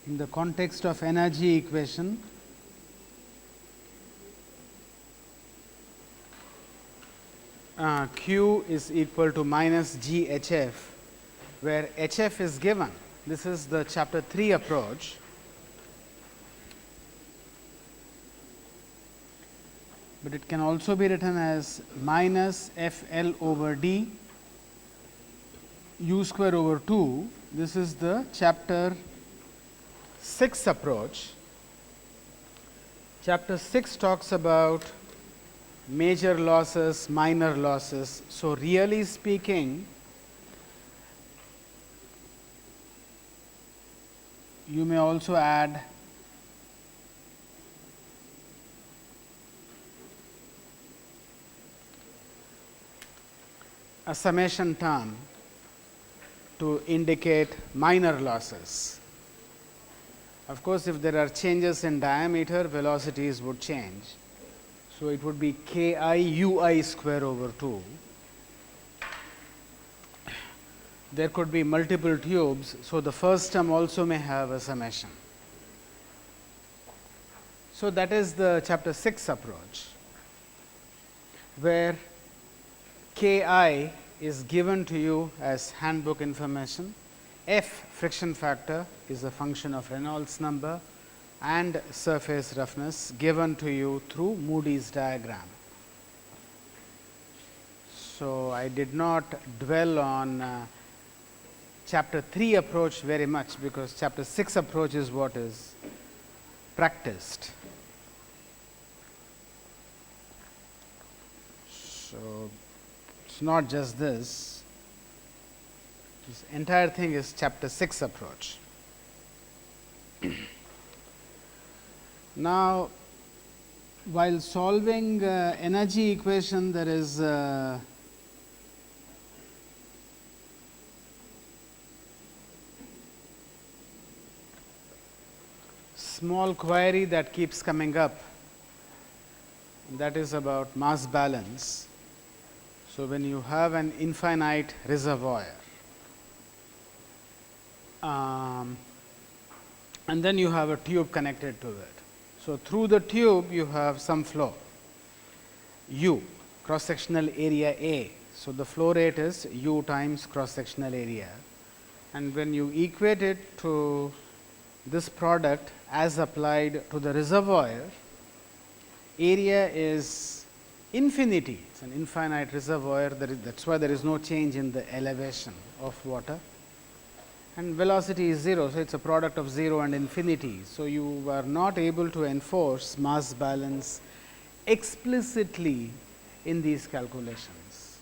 in the context of energy equation, Q is equal to minus G HF, where HF is given. This is the chapter 3 approach. But it can also be written as minus F L over D U square over 2. This is the chapter 6 approach. Chapter 6 talks about major losses, minor losses. So, really speaking, you may also add a summation term to indicate minor losses. Of course, if there are changes in diameter, velocities would change. So, it would be k I u I square over 2. There could be multiple tubes. So, the first term also may have a summation. So, that is the chapter 6 approach, where k I is given to you as handbook information. F friction factor is a function of Reynolds number and surface roughness given to you through Moody's diagram. So, I did not dwell on chapter 3 approach very much, because chapter 6 approach is what is practiced. So, it is not just this entire thing is chapter 6 approach. Now, while solving energy equation, there is small query that keeps coming up, that is about mass balance. So, when you have an infinite reservoir, and then you have a tube connected to it. So, through the tube you have some flow U, cross sectional area A. So, the flow rate is U times cross sectional area, and when you equate it to this product as applied to the reservoir, area is infinity. It is an infinite reservoir, that is why there is no change in the elevation of water, and velocity is 0. So, it is a product of 0 and infinity. So, you are not able to enforce mass balance explicitly in these calculations.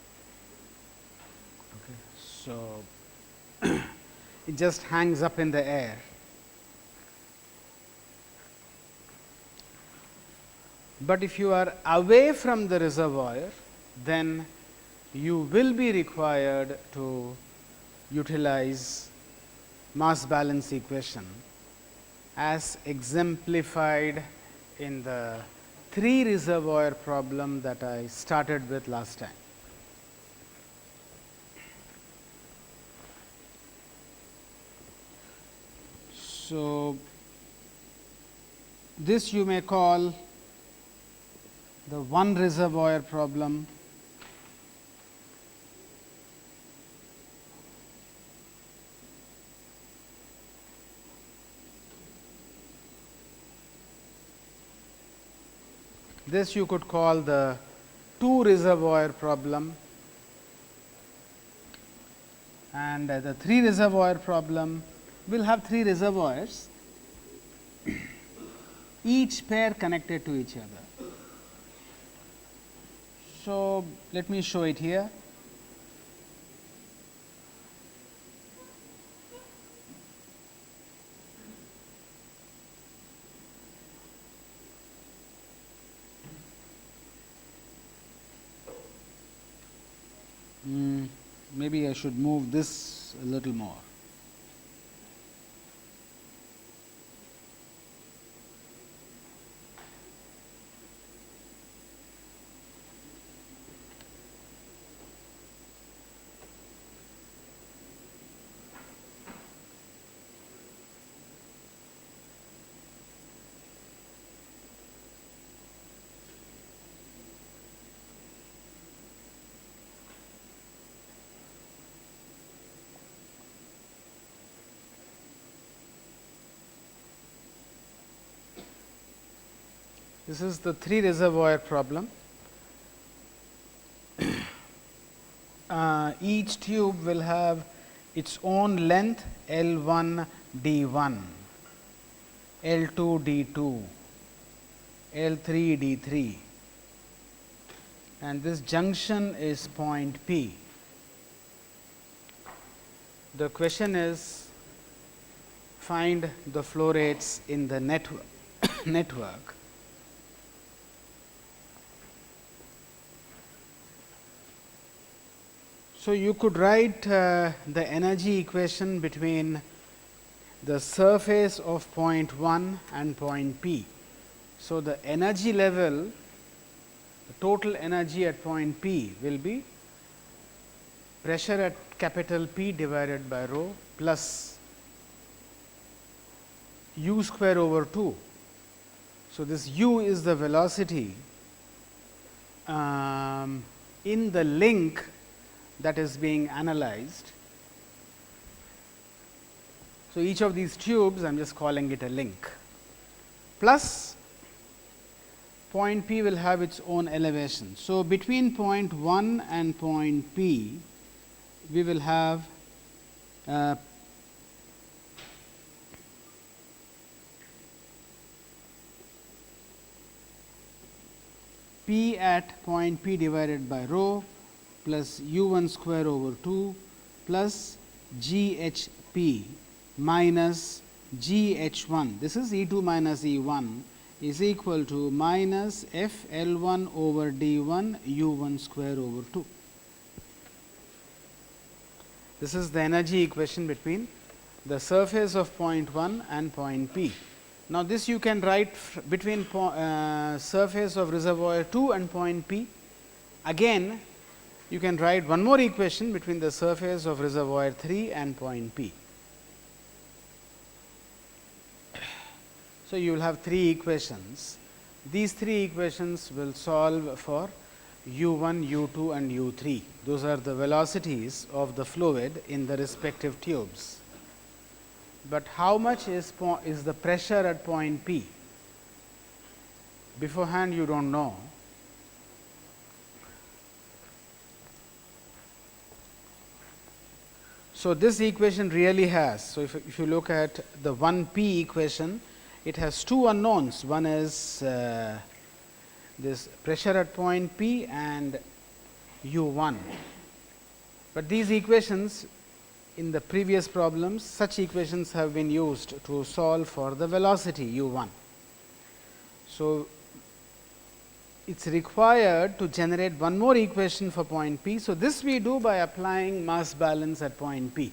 Okay. So, it just hangs up in the air. But if you are away from the reservoir, then you will be required to utilize mass balance equation as exemplified in the 3 reservoir problem that I started with last time. So, this you may call the 1 reservoir problem, this you could call the 2 reservoir problem, and the 3 reservoir problem will have 3 reservoirs, each pair connected to each other. So, let me show it here. Maybe I should move this a little more. This is the 3 reservoir problem. Each tube will have its own length L1 D1, L2 D2, L3 D3, and this junction is point P. The question is, find the flow rates in the network. So, you could write the energy equation between the surface of point 1 and point P. So, the energy level, the total energy at point P will be pressure at capital P divided by rho plus u square over 2. So, this u is the velocity in the link that is being analyzed. So, each of these tubes, I am just calling it a link, plus point P will have its own elevation. So, between point 1 and point P, we will have P at point P divided by rho plus u1 square over 2 plus g h p minus g h1. This is E2 minus E1 is equal to minus f L1 over D1 u1 square over 2. This is the energy equation between the surface of point 1 and point P. Now, this you can write between surface of reservoir 2 and point P. Again, you can write one more equation between the surface of reservoir 3 and point P. So, you will have 3 equations. These 3 equations will solve for u1, u2 and u3. Those are the velocities of the fluid in the respective tubes. But how much is the pressure at point P? Beforehand you do not know. So, this equation really has. So, if you look at the 1 P equation, it has 2 unknowns. One is this pressure at point P and u1. But these equations in the previous problems, such equations have been used to solve for the velocity u1. So, it is required to generate one more equation for point P. So, this we do by applying mass balance at point P.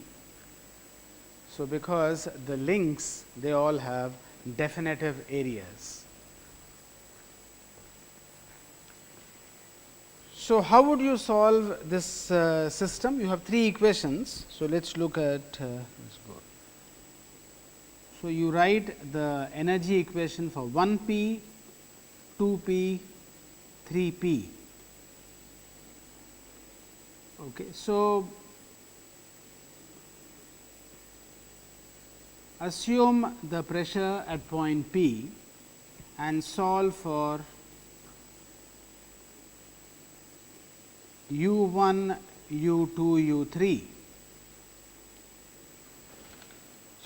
So, because the links, they all have definitive areas. So, how would you solve this system? You have 3 equations. So, let us look at let's go. So, you write the energy equation for 1 P, 2 P, 3 P. Okay. So, assume the pressure at point P and solve for u1, u2, u3.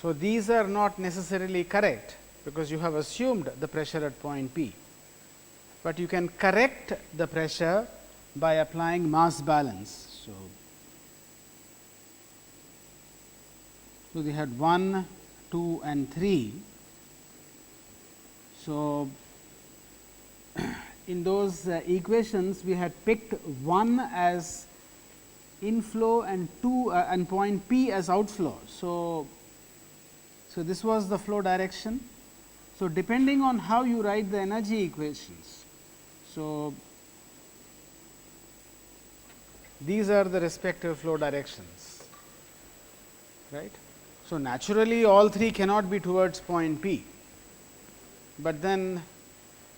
So, these are not necessarily correct, because you have assumed the pressure at point P, but you can correct the pressure by applying mass balance. So, we had 1, 2 and 3. So, in those equations we had picked 1 as inflow and 2 and point P as outflow. So, this was the flow direction. So, depending on how you write the energy equations. So, these are the respective flow directions, right. So, naturally all 3 cannot be towards point P, but then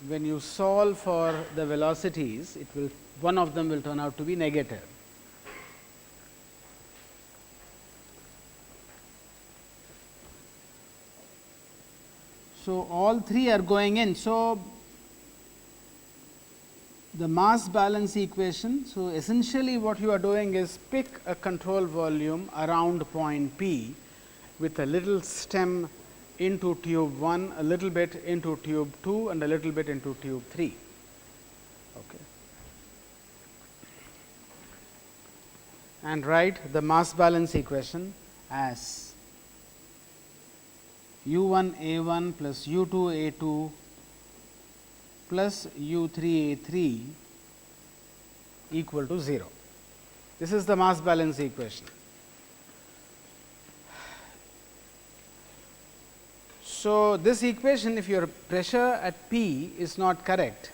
when you solve for the velocities, it will, one of them will turn out to be negative. So, all 3 are going in. So, the mass balance equation. So, essentially what you are doing is pick a control volume around point P with a little stem into tube 1, a little bit into tube 2 and a little bit into tube 3. Okay. And write the mass balance equation as U1 A1 plus U2 A2 plus U3 A3 equal to 0. This is the mass balance equation. So, this equation, if your pressure at P is not correct,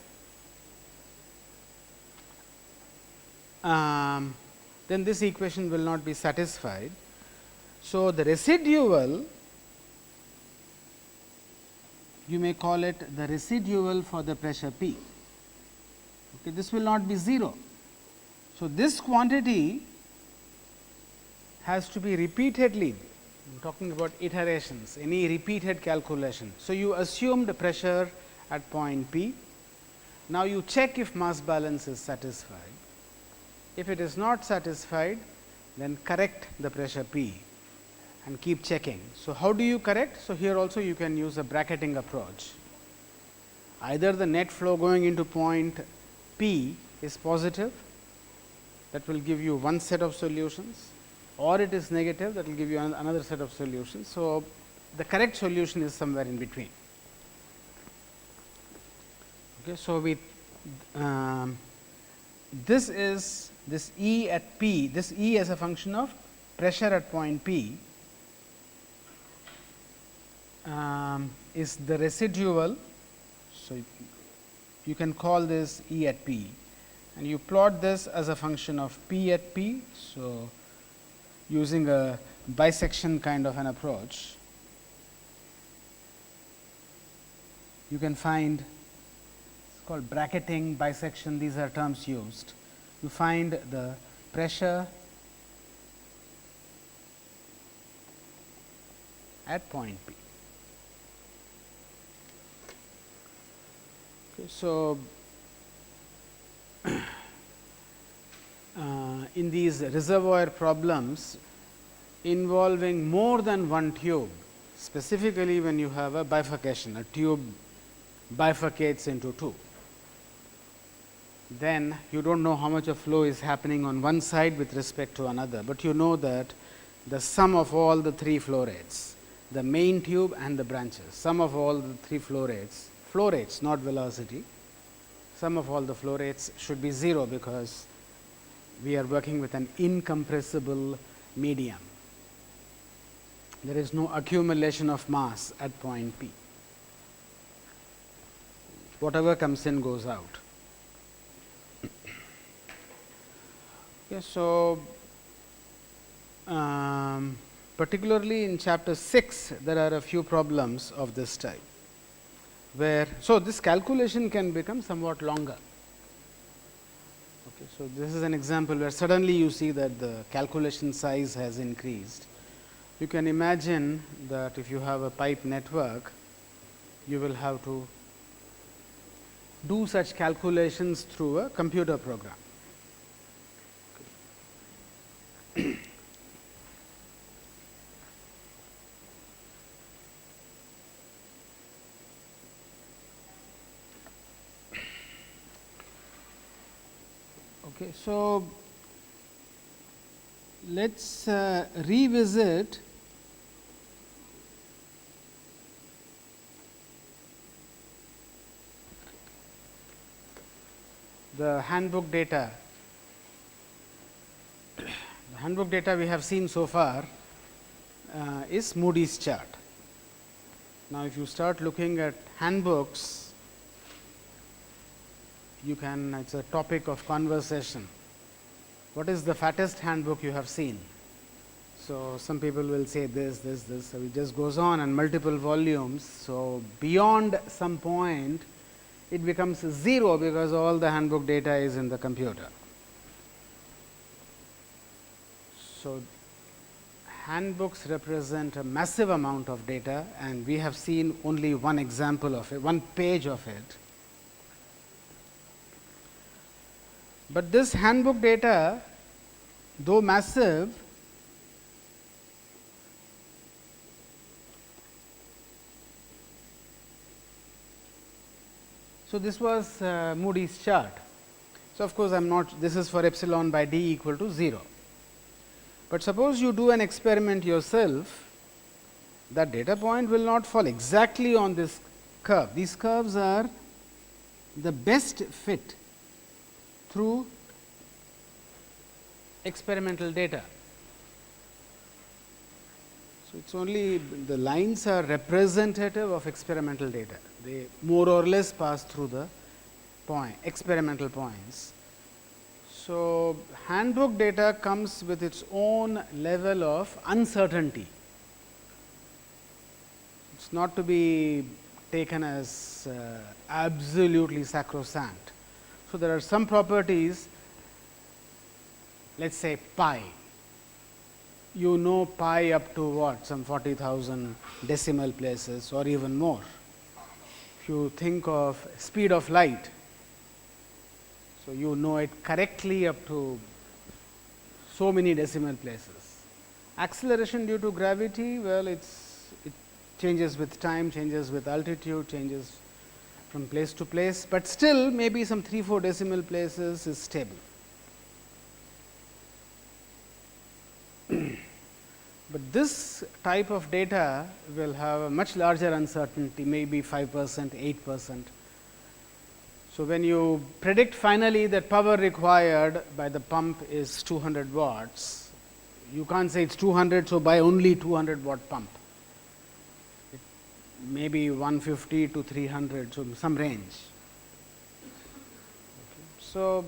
then this equation will not be satisfied. So, the residual, you may call it the residual for the pressure P. Okay, this will not be 0. So, this quantity has to be repeatedly, I am talking about iterations, any repeated calculation. So, you assumed pressure at point P. Now, you check if mass balance is satisfied. If it is not satisfied, then correct the pressure P and keep checking. So, how do you correct? So, here also you can use a bracketing approach. Either the net flow going into point P is positive, that will give you one set of solutions, or it is negative, that will give you another set of solutions. So, the correct solution is somewhere in between. Okay, so, we this is this E at P, this E as a function of pressure at point P is the residual. So, you can call this E at P and you plot this as a function of P at P. So, using a bisection kind of an approach, you can find, it's called bracketing, bisection, these are terms used. You find the pressure at point P. Okay, so, in these reservoir problems involving more than one tube, specifically when you have a bifurcation, a tube bifurcates into two, then you do not know how much of flow is happening on one side with respect to another, but you know that the sum of all the three flow rates, the main tube and the branches, sum of all the three flow rates not velocity, sum of all the flow rates should be 0, because we are working with an incompressible medium. There is no accumulation of mass at point P. Whatever comes in goes out. Okay, so, particularly in chapter 6, there are a few problems of this type, where, so this calculation can become somewhat longer. Okay, so, this is an example where suddenly you see that the calculation size has increased. You can imagine that if you have a pipe network, you will have to do such calculations through a computer program. Okay, so, let us revisit the handbook data. The handbook data we have seen so far is Moody's chart. Now, if you start looking at handbooks, you can, it is a topic of conversation. What is the fattest handbook you have seen? So, some people will say this. So, it just goes on and multiple volumes. So, beyond some point it becomes 0, because all the handbook data is in the computer. So, handbooks represent a massive amount of data, and we have seen only one example of it, one page of it. But this handbook data, though massive, so this was Moody's chart. So, of course, I am not, this is for epsilon by d equal to 0. But suppose you do an experiment yourself, that data point will not fall exactly on this curve. These curves are the best fit through experimental data. So, it is only the lines are representative of experimental data. They more or less pass through the experimental points. So, handbook data comes with its own level of uncertainty. It is not to be taken as absolutely sacrosanct. So, there are some properties, let us say pi. You know pi up to what, some 40,000 decimal places or even more. If you think of speed of light, so you know it correctly up to so many decimal places. Acceleration due to gravity, well, it changes with time, changes with altitude, changes from place to place, but still maybe some 3-4 decimal places is stable. But this type of data will have a much larger uncertainty, maybe 5%, 8%. So, when you predict finally that power required by the pump is 200 watts, you can't say it is 200. So, buy only 200 watt pump, it may be 150 to 300, so some range. Okay. So,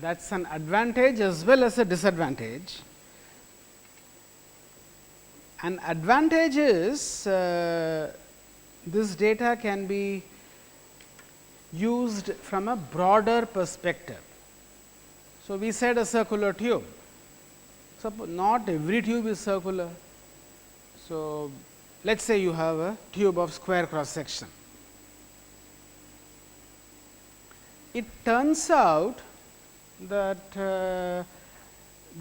that is an advantage as well as a disadvantage. An advantage is this data can be used from a broader perspective. So, we said a circular tube. So, not every tube is circular. So, let us say you have a tube of square cross section. It turns out that the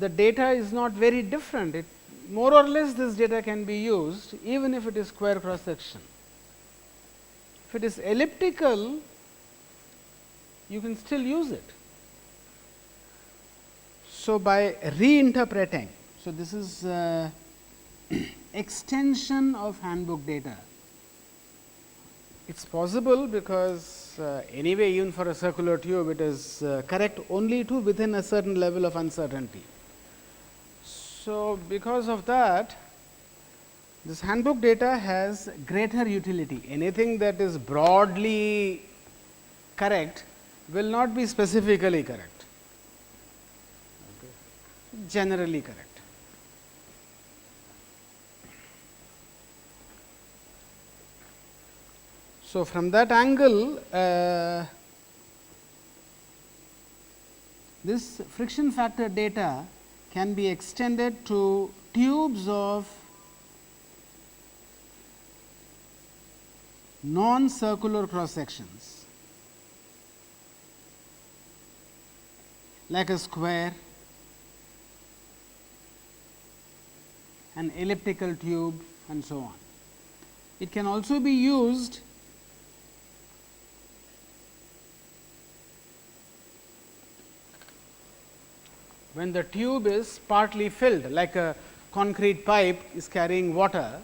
data is not very different. More or less this data can be used even if it is square cross section. If it is elliptical, you can still use it. So, by reinterpreting, so this is extension of handbook data. It is possible because anyway even for a circular tube it is correct only to within a certain level of uncertainty. So, because of that this handbook data has greater utility. Anything that is broadly correct will not be specifically correct, okay. Generally correct. So, from that angle this friction factor data can be extended to tubes of non-circular cross sections like a square, an elliptical tube and so on. It can also be used when the tube is partly filled, like a concrete pipe is carrying water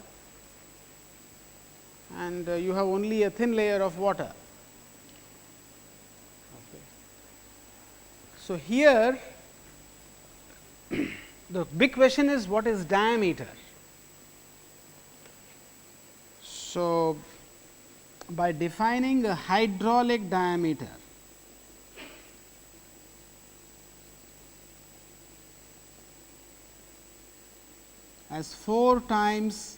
and you have only a thin layer of water. Okay. So, here the big question is what is diameter. So, by defining a hydraulic diameter, as 4 times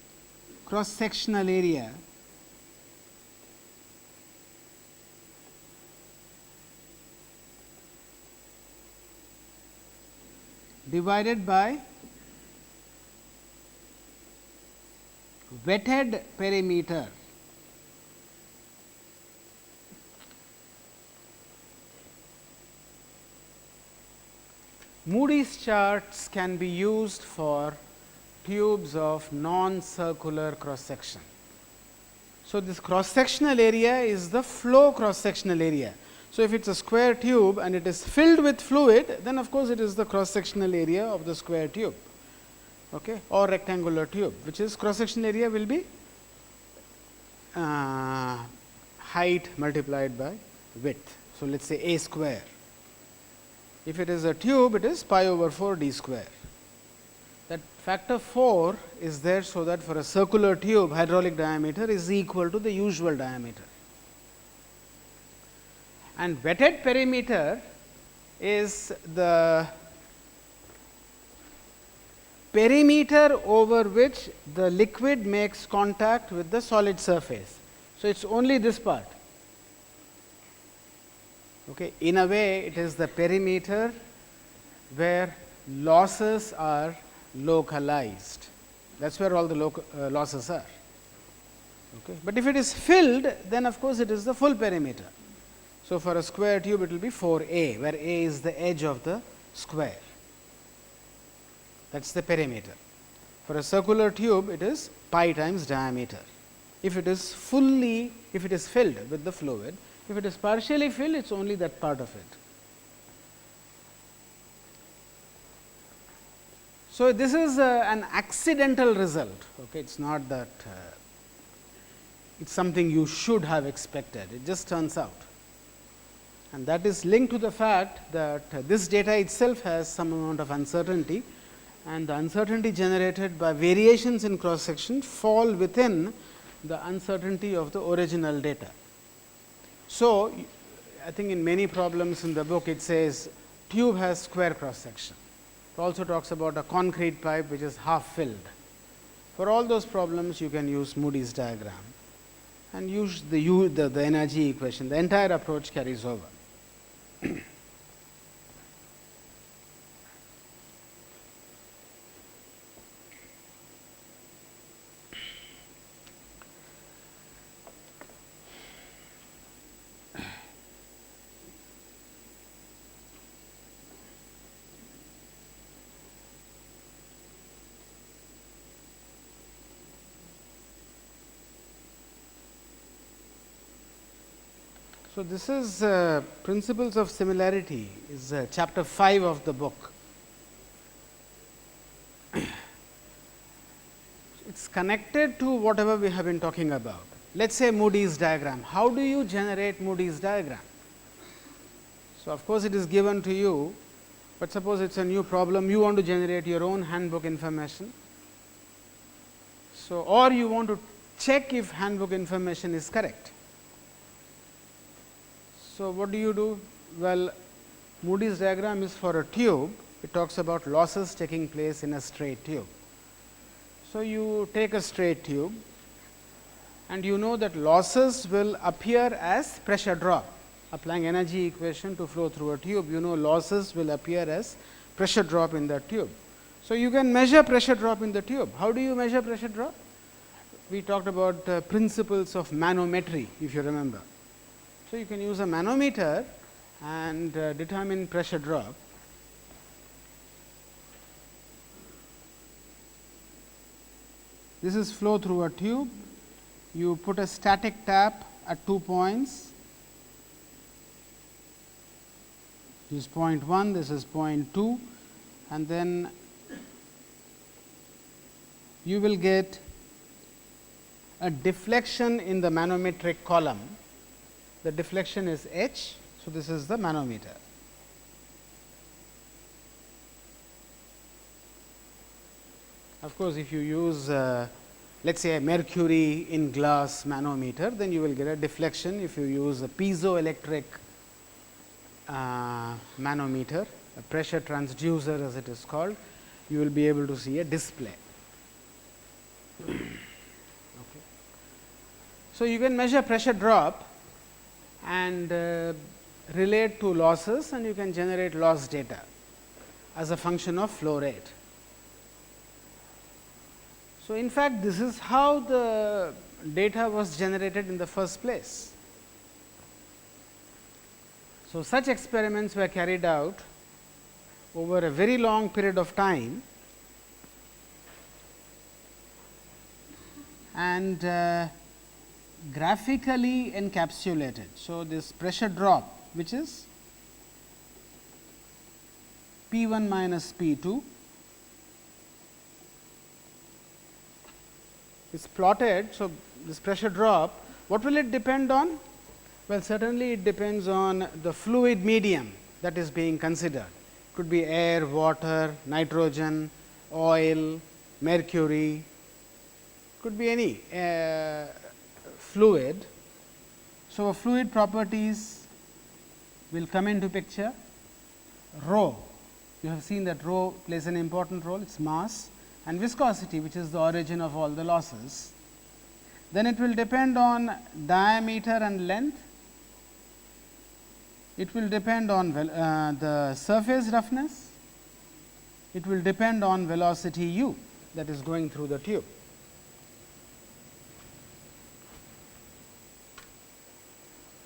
cross sectional area divided by wetted perimeter. Moody's charts can be used for tubes of non-circular cross section. So, this cross sectional area is the flow cross sectional area. So, if it is a square tube and it is filled with fluid, then of course, it is the cross sectional area of the square tube, okay, or rectangular tube, which is cross sectional area will be height multiplied by width. So, let us say a square. If it is a tube, it is pi over 4 d square. That factor 4 is there, so that for a circular tube, hydraulic diameter is equal to the usual diameter. And wetted perimeter is the perimeter over which the liquid makes contact with the solid surface. So, it is only this part. Okay. In a way, it is the perimeter where losses are localized. That is where all the losses are. Okay. But if it is filled, then of course, it is the full perimeter. So, for a square tube, it will be 4a, where a is the edge of the square. That is the perimeter. For a circular tube, it is pi times diameter. If it is fully, if it is filled with the fluid, if it is partially filled, it is only that part of it. So, this is an accidental result. Okay. It is not that it is something you should have expected, it just turns out. And that is linked to the fact that this data itself has some amount of uncertainty, and the uncertainty generated by variations in cross section fall within the uncertainty of the original data. So, I think in many problems in the book it says tube has square cross section. It also talks about a concrete pipe which is half filled. For all those problems you can use Moody's diagram and use the energy equation. The entire approach carries over. So, this is principles of similarity is chapter 5 of the book. It is connected to whatever we have been talking about. Let us say Moody's diagram. How do you generate Moody's diagram? So, of course, it is given to you, but suppose it is a new problem, you want to generate your own handbook information. So, or you want to check if handbook information is correct. So, what do you do? Well, Moody's diagram is for a tube. It talks about losses taking place in a straight tube. So, you take a straight tube and you know that losses will appear as pressure drop. Applying energy equation to flow through a tube, you know losses will appear as pressure drop in the tube. So, you can measure pressure drop in the tube. How do you measure pressure drop? We talked about principles of manometry, if you remember. So, you can use a manometer and determine pressure drop. This is flow through a tube. You put a static tap at 2 points. This is point 1, this is point 2, and then you will get a deflection in the manometric column. The deflection is h. So, this is the manometer. Of course, if you use let us say a mercury in glass manometer, then you will get a deflection. If you use a piezoelectric manometer, a pressure transducer as it is called, you will be able to see a display. Okay. So, you can measure pressure drop and relate to losses, and you can generate loss data as a function of flow rate. So, in fact, this is how the data was generated in the first place. So, such experiments were carried out over a very long period of time, and graphically encapsulated. So, this pressure drop, which is P 1 minus P 2, is plotted. So, this pressure drop, what will it depend on? Well, certainly it depends on the fluid medium that is being considered. It could be air, water, nitrogen, oil, mercury, could be any fluid. So, fluid properties will come into picture. Rho, you have seen that rho plays an important role, its mass, and viscosity, which is the origin of all the losses. Then it will depend on diameter and length. It will depend on the surface roughness. It will depend on velocity u that is going through the tube.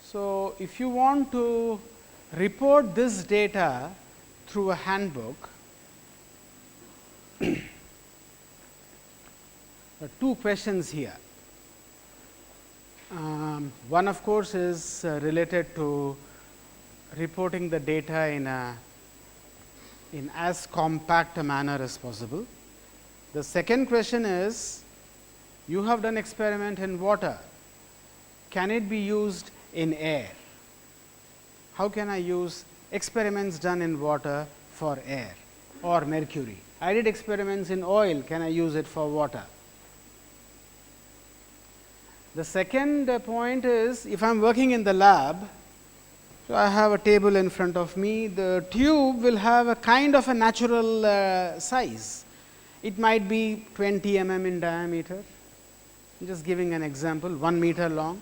So, if you want to report this data through a handbook, there are two questions here. One of course, is related to reporting the data in as compact a manner as possible. The second question is, you have done experiment in water, can it be used in air? How can I use experiments done in water for air or mercury? I did experiments in oil, can I use it for water? The second point is, if I am working in the lab, so I have a table in front of me, the tube will have a kind of a natural size. It might be 20 mm in diameter, I am just giving an example, 1 meter long.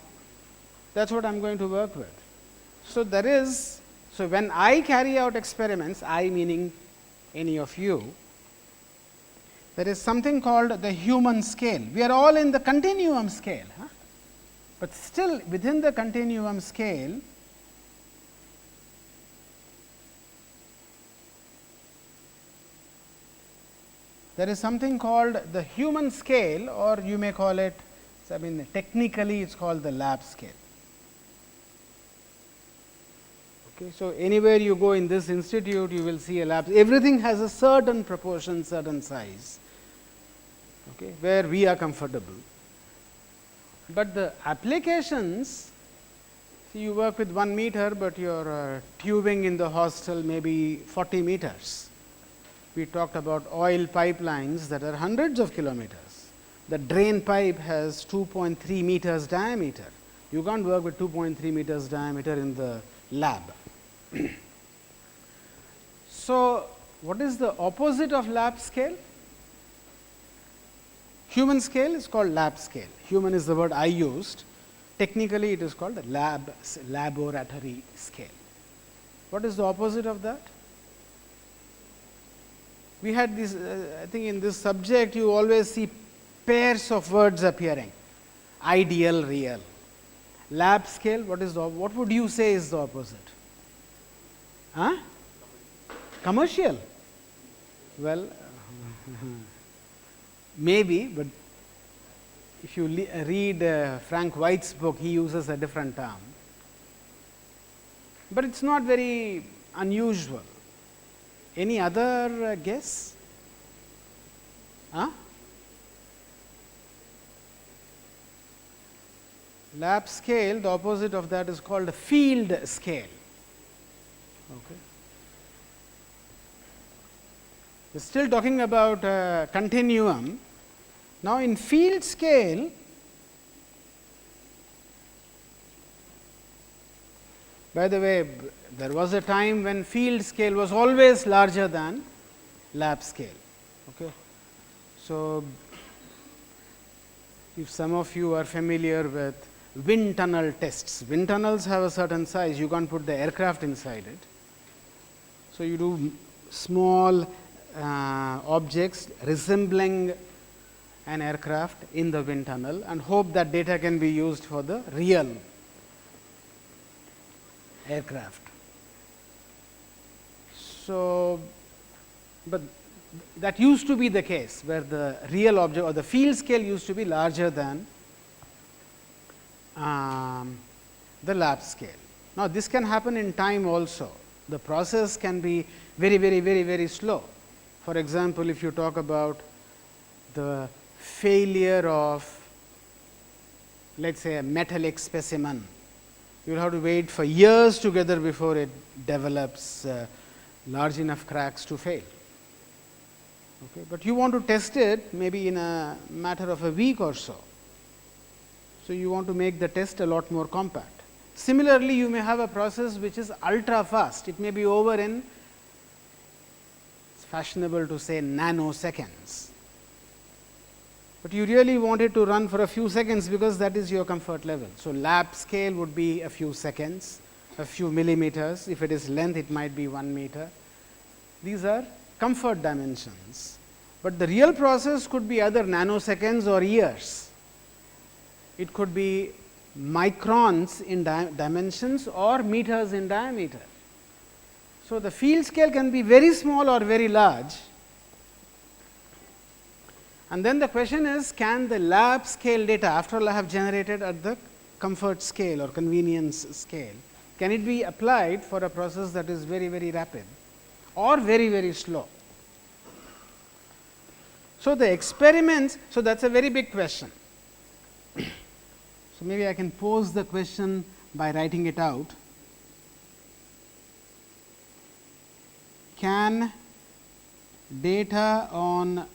That is what I am going to work with. So, there is, so when I carry out experiments, I meaning any of you, there is something called the human scale. We are all in the continuum scale, but still within the continuum scale, there is something called the human scale, or you may call it, I mean technically it is called the lab scale. Okay, so, anywhere you go in this institute, you will see a lab, everything has a certain proportion, certain size, okay, where we are comfortable. But the applications, see, you work with 1 meter, but your tubing in the hostel may be 40 meters. We talked about oil pipelines that are hundreds of kilometers. The drain pipe has 2.3 meters diameter. You can't work with 2.3 meters diameter in the lab. So, what is the opposite of lab scale? Human scale is called lab scale. Human is the word I used. Technically, it is called the laboratory scale. What is the opposite of that? We had this, I think in this subject, you always see pairs of words appearing, ideal, real. Lab scale, what would you say is the opposite? Commercial. Well, maybe, but if you read Frank White's book, he uses a different term. But it is not very unusual. Any other guess? Lab scale, the opposite of that is called a field scale. Okay. We are still talking about continuum. Now, in field scale, by the way, there was a time when field scale was always larger than lab scale. Okay. So, if some of you are familiar with wind tunnel tests, wind tunnels have a certain size, you can't put the aircraft inside it. So, you do small objects resembling an aircraft in the wind tunnel and hope that data can be used for the real aircraft. So, but that used to be the case, where the real object or the field scale used to be larger than the lab scale. Now, this can happen in time also. The process can be very slow. For example, if you talk about the failure of, let us say, a metallic specimen, you will have to wait for years together before it develops large enough cracks to fail. Okay. But you want to test it maybe in a matter of a week or so. So, you want to make the test a lot more compact. Similarly, you may have a process which is ultra fast. It may be over in, it's fashionable to say, nanoseconds. But you really want it to run for a few seconds, because that is your comfort level. So, lab scale would be a few seconds, a few millimeters. If it is length, it might be 1 meter. These are comfort dimensions, but the real process could be either nanoseconds or years. It could be microns in dimensions or meters in diameter. So, the field scale can be very small or very large, and then the question is, can the lab scale data, after all I have generated at the comfort scale or convenience scale, can it be applied for a process that is very rapid or very slow? So, the experiments, so that is a very big question. So, maybe I can pose the question by writing it out. Can data on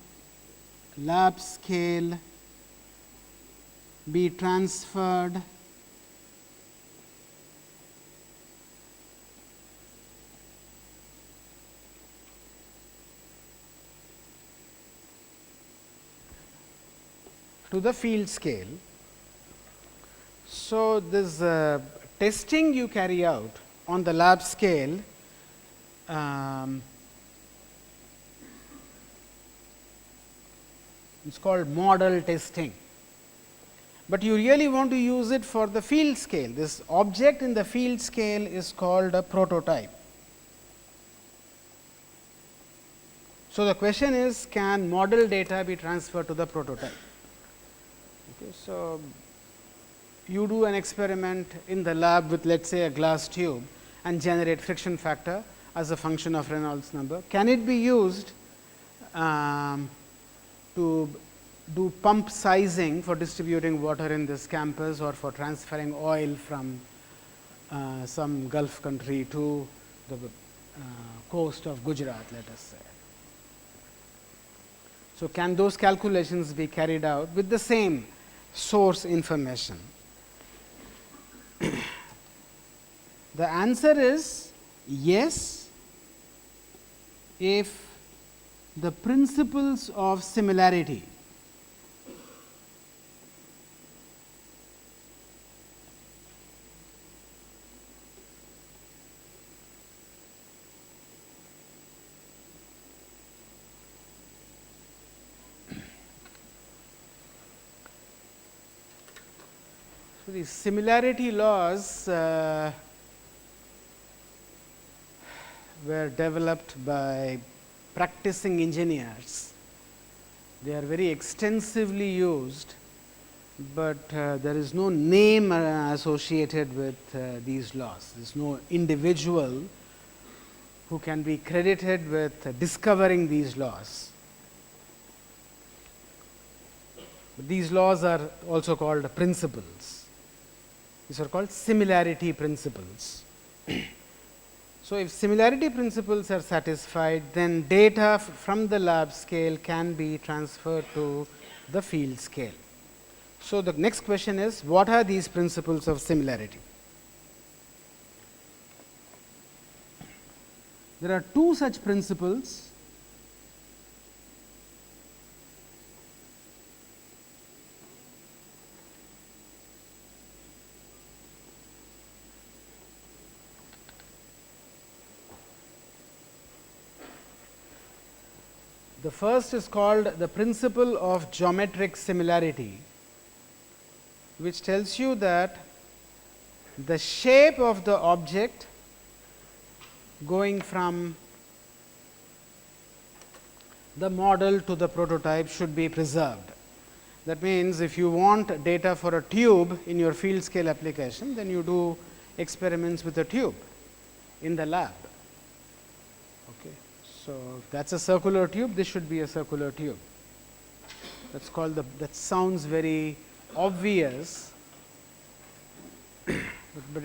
lab scale be transferred to the field scale? So, this testing you carry out on the lab scale it's called model testing, but you really want to use it for the field scale. This object in the field scale is called a prototype. So, the question is, can model data be transferred to the prototype? Okay, so, you do an experiment in the lab with, let us say, a glass tube and generate friction factor as a function of Reynolds number. Can it be used to do pump sizing for distributing water in this campus, or for transferring oil from some Gulf country to the coast of Gujarat, let us say? So, can those calculations be carried out with the same source information? The answer is yes, if the principles of similarity So, the similarity laws were developed by practicing engineers. They are very extensively used, but there is no name associated with these laws. There is no individual who can be credited with discovering these laws. But these laws are also called principles. These are called similarity principles. So, if similarity principles are satisfied, then data from the lab scale can be transferred to the field scale. So, the next question is, what are these principles of similarity? There are two such principles. The first is called the principle of geometric similarity, which tells you that the shape of the object going from the model to the prototype should be preserved. That means, if you want data for a tube in your field scale application, then you do experiments with a tube in the lab. Okay. So, that is a circular tube, this should be a circular tube. That is called that sounds very obvious, but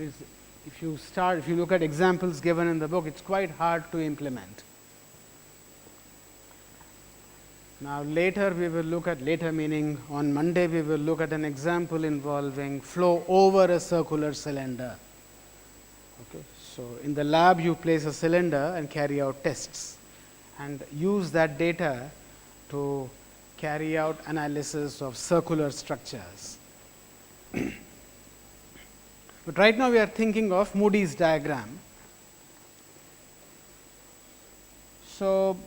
if you look at examples given in the book, it is quite hard to implement. Now, later we will look at, later meaning on Monday, we will look at an example involving flow over a circular cylinder. Okay. So, in the lab you place a cylinder and carry out tests and use that data to carry out analysis of circular structures. But right now we are thinking of Moody's diagram. So,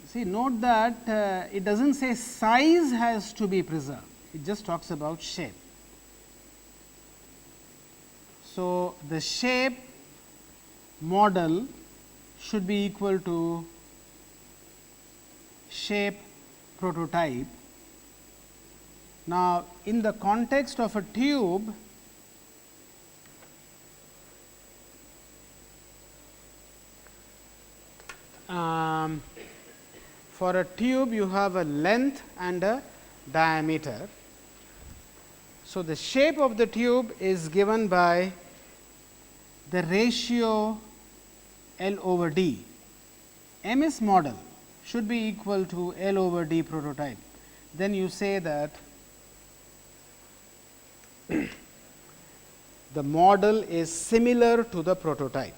see, note that it does not say size has to be preserved, it just talks about shape. So, the shape model should be equal to shape prototype. Now, in the context of a tube, for a tube you have a length and a diameter. So, the shape of the tube is given by the ratio L over D. MS model should be equal to L over D prototype. Then you say that the model is similar to the prototype.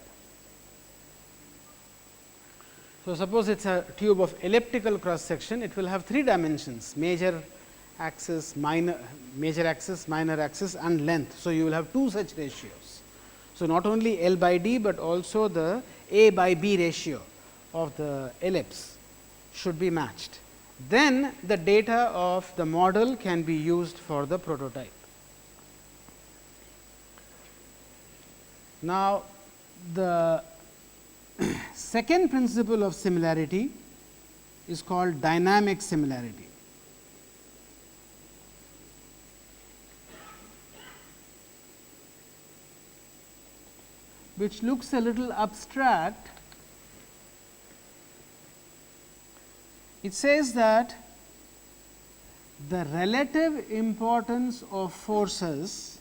So, suppose it is a tube of elliptical cross section, it will have 3 dimensions: major axis, minor axis and length. So, you will have 2 such ratios. So, not only L by D, but also the A by B ratio of the ellipse should be matched. Then the data of the model can be used for the prototype. Now, the second principle of similarity is called dynamic similarity. Which looks a little abstract. It says that the relative importance of forces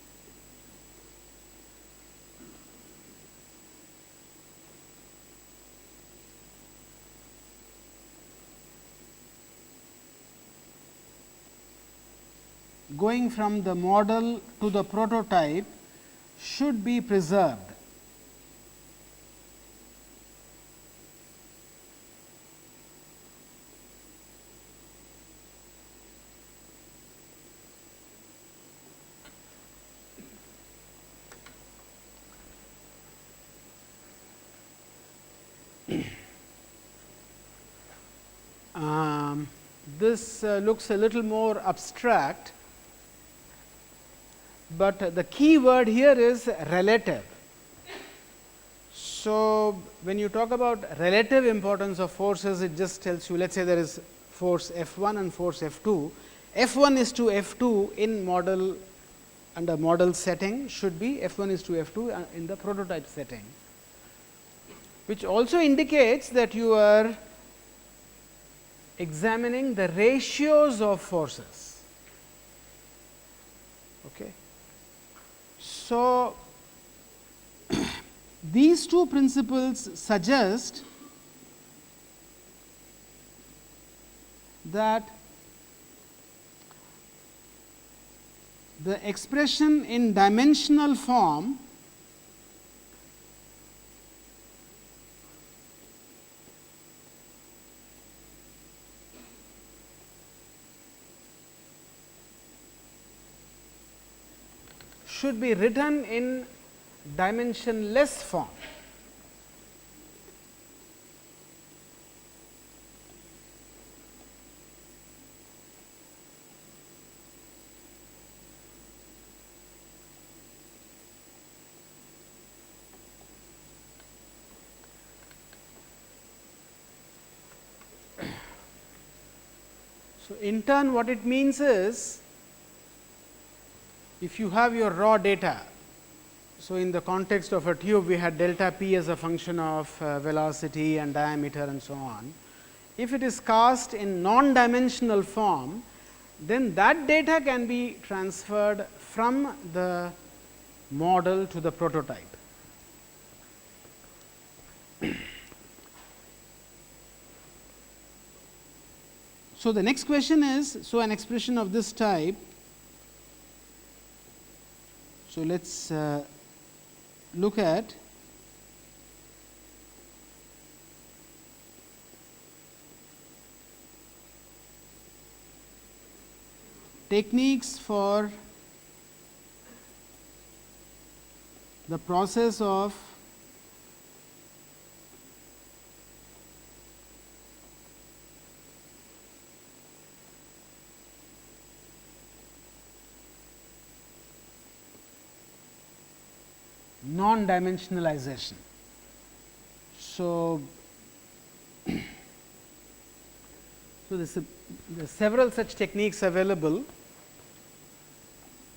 going from the model to the prototype should be preserved. This looks a little more abstract, but the key word here is relative. So, when you talk about relative importance of forces, it just tells you, let us say there is force F1 and force F2. F1 is to F2 in model, under model setting should be F1 is to F2 in the prototype setting, which also indicates that you are examining the ratios of forces. Okay. So, these two principles suggest that the expression in dimensional form should be written in dimensionless form. So, in turn what it means is, if you have your raw data, so in the context of a tube we had delta p as a function of velocity and diameter and so on. If it is cast in non-dimensional form, then that data can be transferred from the model to the prototype. So, the next question is, so an expression of this type. So, let us look at techniques for the process of non-dimensionalization. So, there are several such techniques available.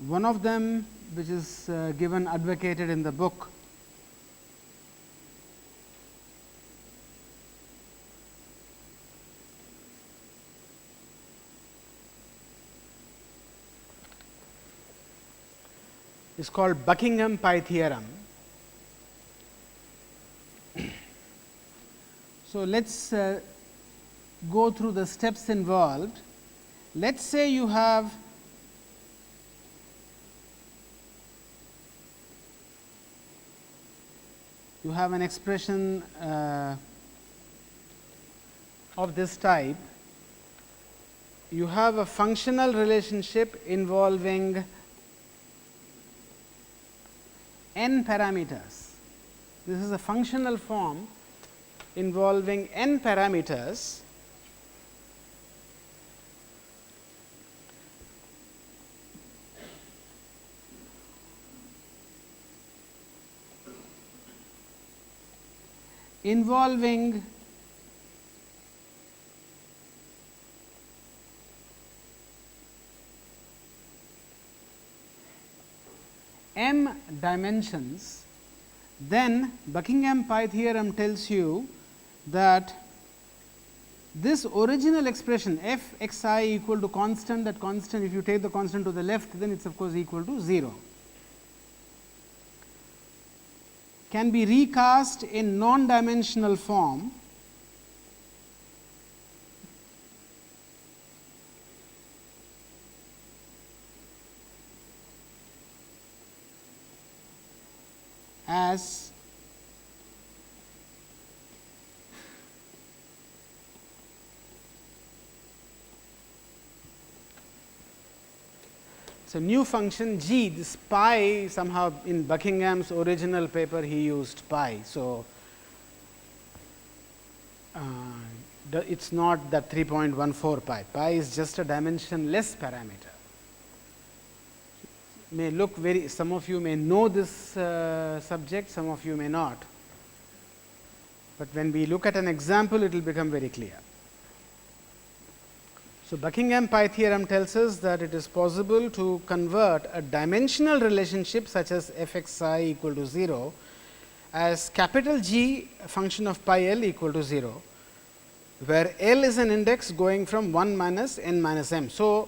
One of them, which is given advocated in the book, is called Buckingham pi theorem. So, let us go through the steps involved. Let us say you have an expression of this type. You have a functional relationship involving n parameters. This is a functional form involving n parameters, involving m dimensions, then Buckingham pi theorem tells you that this original expression f x I equal to constant, that constant, if you take the constant to the left, then it is of course equal to 0, can be recast in non-dimensional form as so new function g. This pi, somehow in Buckingham's original paper he used pi. So, it is not that 3.14 pi, pi is just a dimensionless parameter. May look very, some of you may know this subject, some of you may not, but when we look at an example it will become very clear. So, Buckingham pi theorem tells us that it is possible to convert a dimensional relationship such as f x I equal to 0 as capital G function of pi L equal to 0, where L is an index going from 1 minus n minus m. So,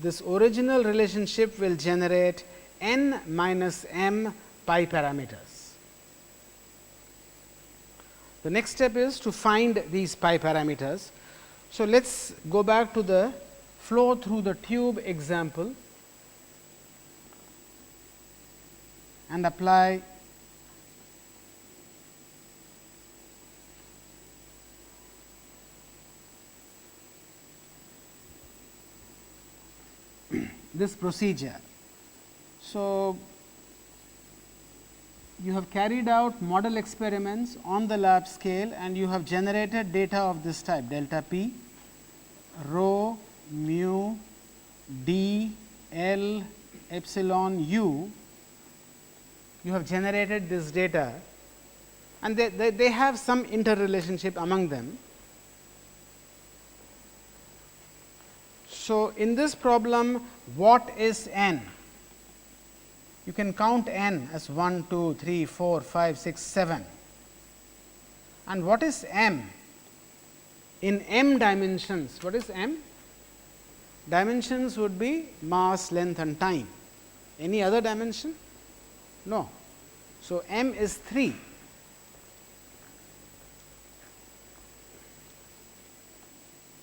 this original relationship will generate n minus m pi parameters. The next step is to find these pi parameters. So, let us go back to the flow through the tube example and apply this procedure. So, you have carried out model experiments on the lab scale and you have generated data of this type delta p, rho, mu, d, L, epsilon, u. You have generated this data and they have some interrelationship among them. So, in this problem, what is n? You can count n as 1, 2, 3, 4, 5, 6, 7. And what is m? In m dimensions, what is m? Dimensions would be mass, length and time. Any other dimension? No. So, m is 3.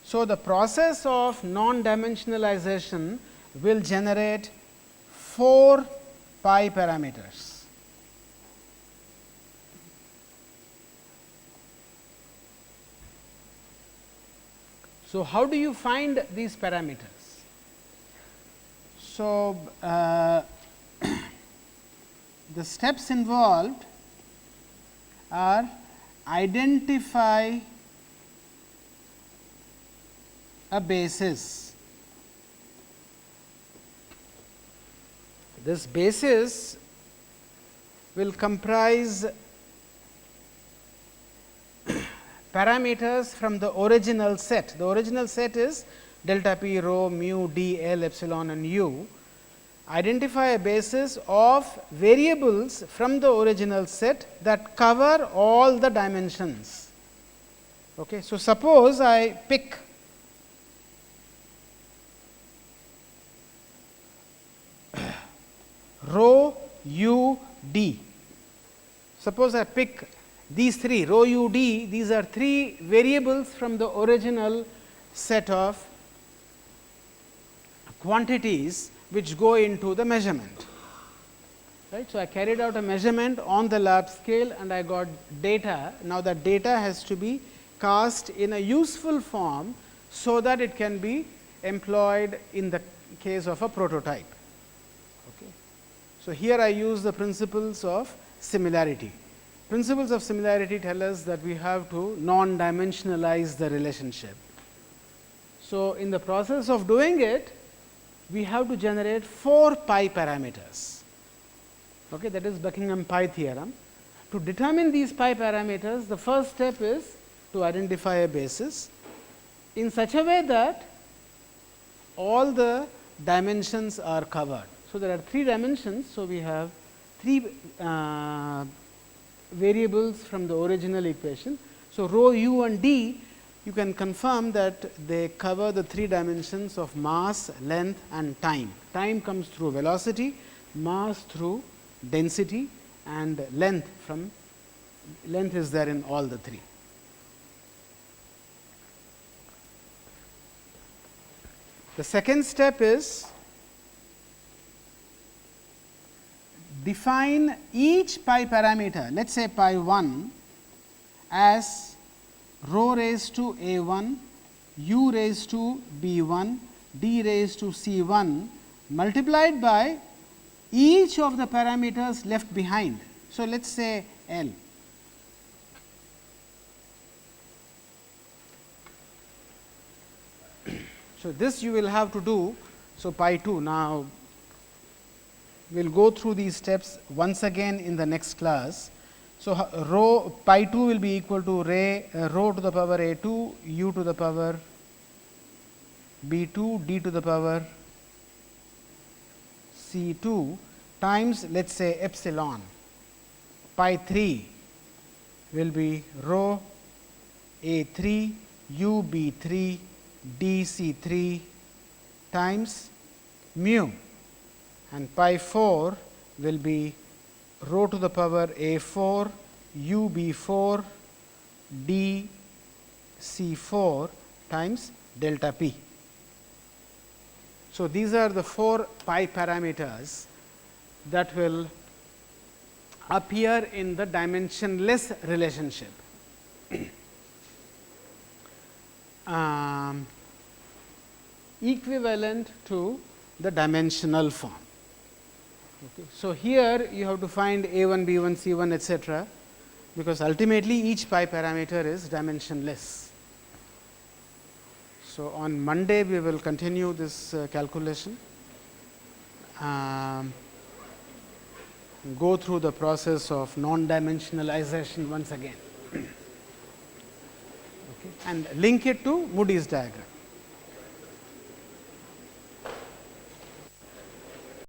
So, the process of non-dimensionalization will generate 4 pi parameters. So, how do you find these parameters? So, the steps involved are identify a basis. This basis will comprise parameters from the original set. The original set is delta p, rho, mu, d, l, epsilon and u. Identify a basis of variables from the original set that cover all the dimensions. Okay. So, suppose I pick rho, u, d. Suppose I pick these 3 rho, u, d, these are 3 variables from the original set of quantities which go into the measurement. Right. So, I carried out a measurement on the lab scale and I got data. Now, that data has to be cast in a useful form, so that it can be employed in the case of a prototype. Okay. So, here I use the principles of similarity. Principles of similarity tell us that we have to non-dimensionalize the relationship. So, in the process of doing it, we have to generate 4 pi parameters. Okay, that is Buckingham pi theorem. To determine these pi parameters, the first step is to identify a basis in such a way that all the dimensions are covered. So, there are 3 dimensions. So, we have 3 variables from the original equation. So, rho, u and d, you can confirm that they cover the 3 dimensions of mass, length and time. Time comes through velocity, mass through density and length is there in all the 3. The second step is define each pi parameter, let us say pi 1 as rho raised to a 1, u raised to b 1, d raised to c 1 multiplied by each of the parameters left behind. So, let us say L. So, this you will have to do. So, pi 2. Now, we will go through these steps once again in the next class. So, rho pi 2 will be equal to rho to the power a 2, u to the power b 2, d to the power c 2 times let us say epsilon. Pi 3 will be rho a 3, u b 3, d c 3 times mu, and pi 4 will be rho to the power a 4, u b 4, d c 4 times delta p. So, these are the 4 pi parameters that will appear in the dimensionless relationship. Equivalent to the dimensional form. Okay. So, here you have to find a 1, b 1, c 1 etc., because ultimately each pi parameter is dimensionless. So, on Monday we will continue this calculation, go through the process of non-dimensionalization once again, okay, and link it to Moody's diagram.